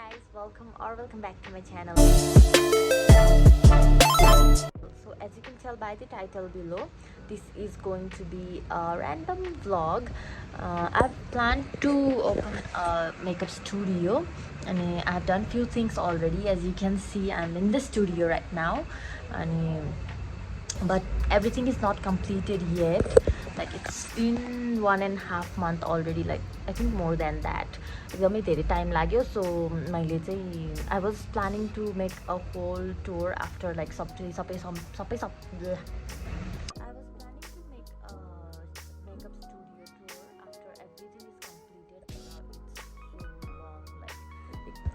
guys, welcome back to my channel. So as you can tell by the title below, this is going to be a random vlog. I've planned to open a makeup studio and I've done few things already. As you can see, I'm in the studio right now and but everything is not completed yet. Like it's been 1.5 months already, like I think more than that. एकदमै धेरै time लाग्यो. So मैले चाहिँ I was planning to make a whole tour after like सबै I was planning to make a makeup studio tour after everything is completed. It's so long,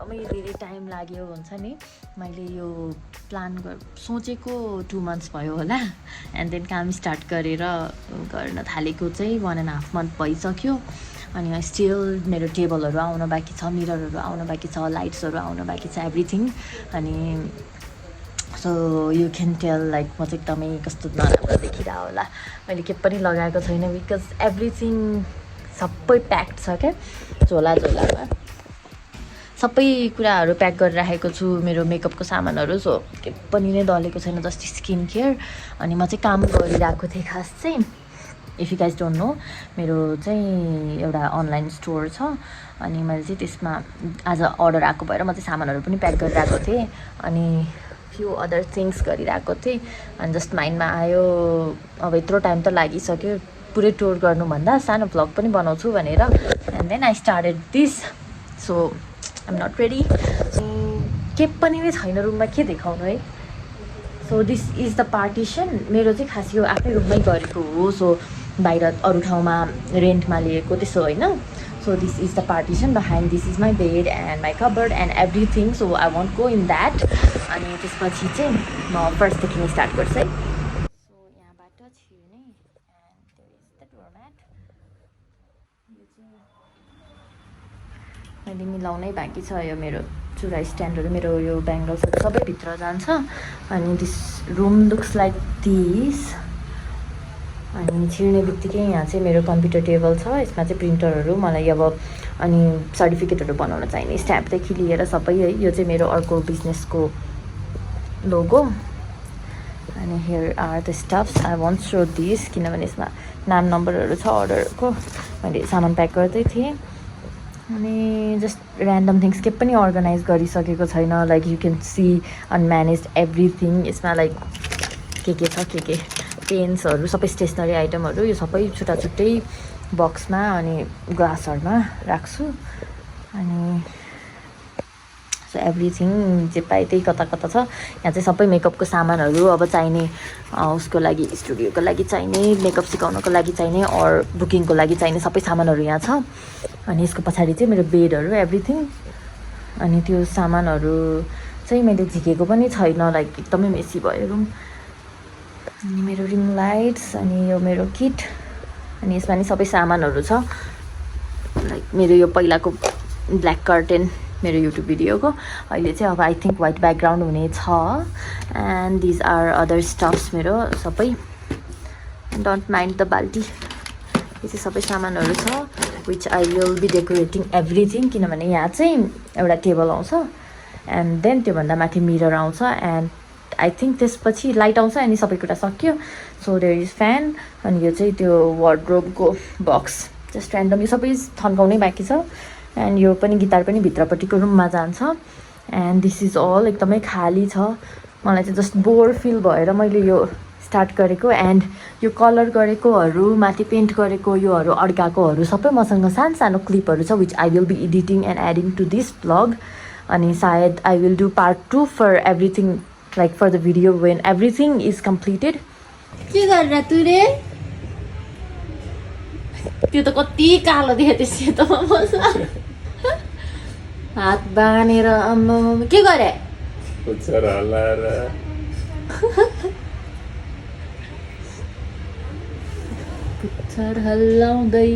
like एकदमै धेरै time लाग्यो हुन्छ नि. मैले यो प्लान सोचेको 2 months भयो होला एन्ड देन काम स्टार्ट गरेर गर्न थालेको चाहिँ 1.5 month भइसक्यो. अनि स्टिल मेरो टेबलहरू आउन बाँकी छ, मिररहरू आउन बाँकी छ, लाइट्सहरू आउन बाँकी छ, एभ्रिथिङ. अनि so you can tail like म चाहिँ एकदमै कस्तो नराम्रो देखिरहेको होला. मैले के पनि लगाएको छैन बिकज एभ्रिथिङ सबै प्याक्ड छ क्या. झोलामा सबै कुराहरू प्याक गरेर राखेको छु, मेरो मेकअपको सामानहरू. सो के पनि नै दलेको छैन, जस्ट स्किन केयर. अनि म चाहिँ काम गरिरहेको थिएँ खास चाहिँ. If you guys don't know, मेरो चाहिँ एउटा अनलाइन स्टोर छ अनि मैले चाहिँ त्यसमा आज अर्डर आएको भएर म चाहिँ सामानहरू पनि प्याक गरिरहेको थिएँ अनि फ्यु अदर थिङ्स गरिरहेको थिएँ. अनि जस्ट माइन्डमा आयो अब यत्रो टाइम त लागिसक्यो, पुरै टुर गर्नुभन्दा सानो भ्लग पनि बनाउँछु भनेर. And then I started this. So I'm not ready. के पनि नै छैन रुममा, के देखाउनु है. So this is the partition. मेरो चाहिँ खास यो आफ्नै रुममै गरेको हो. सो बाहिर अरू ठाउँमा रेन्टमा लिएको त्यस्तो होइन. So this is the partition. Behind this is my bed and my cupboard and everything. So I want go in that. अनि त्यसपछि चाहिँ म फर्स्टदेखि नै स्टार्ट गर्छु है. सो यहाँबाट छिर्ने and there is the doormat. यो चाहिँ मैले मिलाउनै बाँकी छ. यो मेरो चुरा स्ट्यान्डहरू, मेरो यो ब्याङ्गल्सहरू सबै भित्र जान्छ. अनि this room looks like this. अनि छिर्ने बित्तिकै यहाँ चाहिँ मेरो कम्प्युटर टेबल छ. यसमा चाहिँ प्रिन्टरहरू मलाई अब अनि सर्टिफिकेटहरू बनाउन चाहिने स्ट्याम्पदेखि लिएर सबै है. यो चाहिँ मेरो अर्को बिजनेसको लोगो. अनि here are the stuffs. I want so this किनभने यसमा नाम नम्बरहरू छ अर्डरको. मैले सामान प्याक गर्दै थिएँ अनि जस्ट ऱ्यान्डम थिङ्स के पनि अर्गनाइज गरिसकेको छैन. Like you can see unmanaged everything. यसमा लाइक के छ के पेन्सहरू सबै स्टेसनरी आइटमहरू यो सबै छुट्टै बक्समा अनि ग्लासहरूमा राख्छु. अनि सो एभ्रिथिङ जे पाए त्यही कता छ. यहाँ चाहिँ सबै मेकअपको सामानहरू अब चाहिने, उसको लागि स्टुडियोको लागि चाहिने, मेकअप सिकाउनको लागि चाहिने अर बुकिङको लागि चाहिने सबै सामानहरू यहाँ छ. अनि यसको पछाडि चाहिँ मेरो बेडहरू एभ्रिथिङ. अनि त्यो सामानहरू चाहिँ मैले झिकेको पनि छैन, लाइक एकदमै मेसी भयो रुम. अनि मेरो रिङ लाइट्स अनि यो मेरो किट. अनि यसमा नि सबै सामानहरू छ. लाइक मेरो यो पहिलाको ब्ल्याक कर्टेन मेरो युट्युब भिडियोको. अहिले चाहिँ अब आई थिङ्क वाइट ब्याकग्राउन्ड हुने छ. And these are other stuffs मेरो सबै. डोन्ट माइन्ड द बाल्टी. यो चाहिँ सबै सामानहरू छ which I will be decorating everything. किनभने यहाँ चाहिँ एउटा टेबल आउँछ एन्ड देन त्योभन्दा माथि मिरर आउँछ एन्ड आई थिङ्क त्यसपछि लाइट आउँछ अनि सबै कुरा सक्यो. So there is fan. अनि यो चाहिँ त्यो वार्डरोबको बक्स जस्ट ऱ्यान्डम. यो सबै थन्काउनै बाँकी छ. एन्ड यो पनि गिटार पनि भित्रपट्टिको रुममा जान्छ. एन्ड दिस इज अल एकदमै खाली छ. मलाई चाहिँ जस्ट बोर फिल भएर मैले यो स्टार्ट गरेको. एन्ड यो कलर गरेकोहरू, माथि पेन्ट गरेको, योहरू अड्काएकोहरू सबै मसँग सानो सानो क्लिपहरू छ which I will be editing and adding to this vlog. अनि सायद I will do part 2 for everything, like for the video when everything is completed. के गरेर तु रे? त्यो त कति कालो देख्यो त्यो सेतोमा बस्छ. हात बाँधेर आम्मा के गरे? पुच्छर हल्लाएर पुच्छर हल्लाउँदै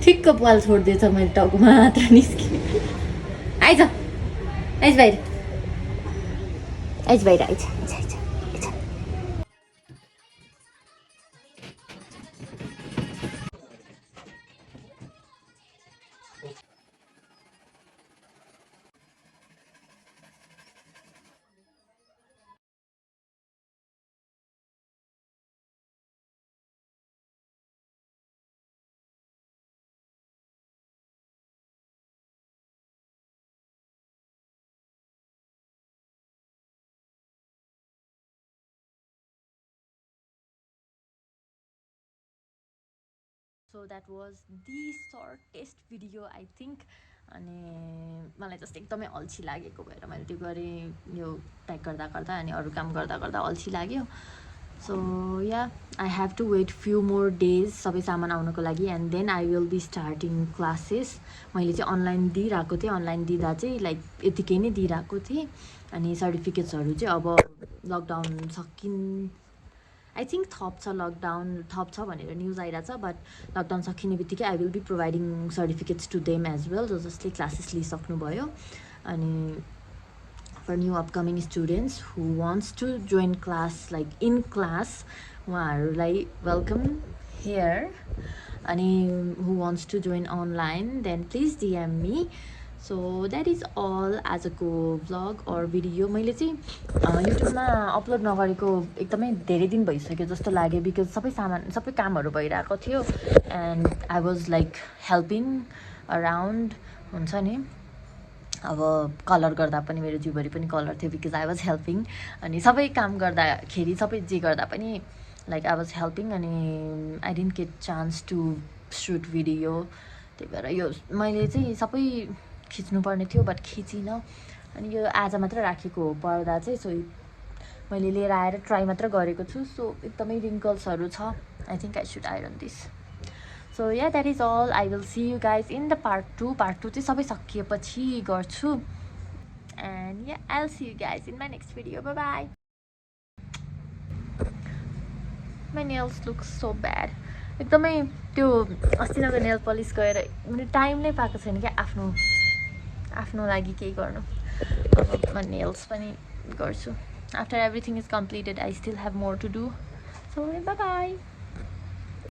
ठिक्क पाल छोडिदिएछ. मैले टाउको मात्र निस्केँ. आइज बाहिर, आइज. So that was the shortest video I think. अनि मलाई जस्तो एकदमै अल्छी लागेको भएर मैले त्यो गरेँ यो प्याक गर्दा गर्दा अनि अरू काम गर्दा गर्दा अल्छी लाग्यो. So yeah I have to wait few more days सबै सामान आउनको लागि and then I will be starting classes. मैले चाहिँ अनलाइन दिइरहेको थिएँ. अनलाइन दिँदा चाहिँ लाइक यतिकै नै दिइरहेको थिएँ. अनि सर्टिफिकेट्सहरू चाहिँ अब लकडाउन आई थिङ्क थप्छ लकडाउन थप्छ भनेर न्युज आइरहेछ. बट लकडाउन सकिने बित्तिकै I will be providing certificates to them as well जसले क्लासेस लिइसक्नुभयो. अनि for new upcoming students who wants to join class like in class उहाँहरूलाई वेलकम हियर. अनि who wants to join online then please DM me. So that is all आजको vlog or video. मैले चाहिँ युट्युबमा upload नगरेको एकदमै धेरै दिन भइसक्यो जस्तो लाग्यो बिकज सबै कामहरू भइरहेको थियो and I was like helping around हुन्छ नि. अब कलर गर्दा पनि मेरो जिउभरि पनि कलर थियो बिकज आई वाज हेल्पिङ. अनि सबै काम गर्दाखेरि सबै जे गर्दा पनि लाइक आई वाज हेल्पिङ. अनि I didn't get chance to shoot video. त्यही भएर यो मैले चाहिँ सबै खिच्नुपर्ने थियो बट खिचिनँ. अनि यो आज मात्र राखेको हो पर्दा चाहिँ. सो मैले लिएर आएर ट्राई मात्र गरेको छु. सो एकदमै रिङ्कल्सहरू छ. I think I should iron this. So yeah that is all. I will see you guys in the part 2. Part 2 चाहिँ सबै सकिएपछि गर्छु. And yeah I will see you guys in my next video. Bye bye. My nails looks so bad. एकदमै त्यो अस्तिनको nail polish गएर मैले time नै पाएको छैन क्या आफ्नो लागि केही गर्नु. अब म नेल्स पनि गर्छु. After everything is completed I still have more to do. So bye by.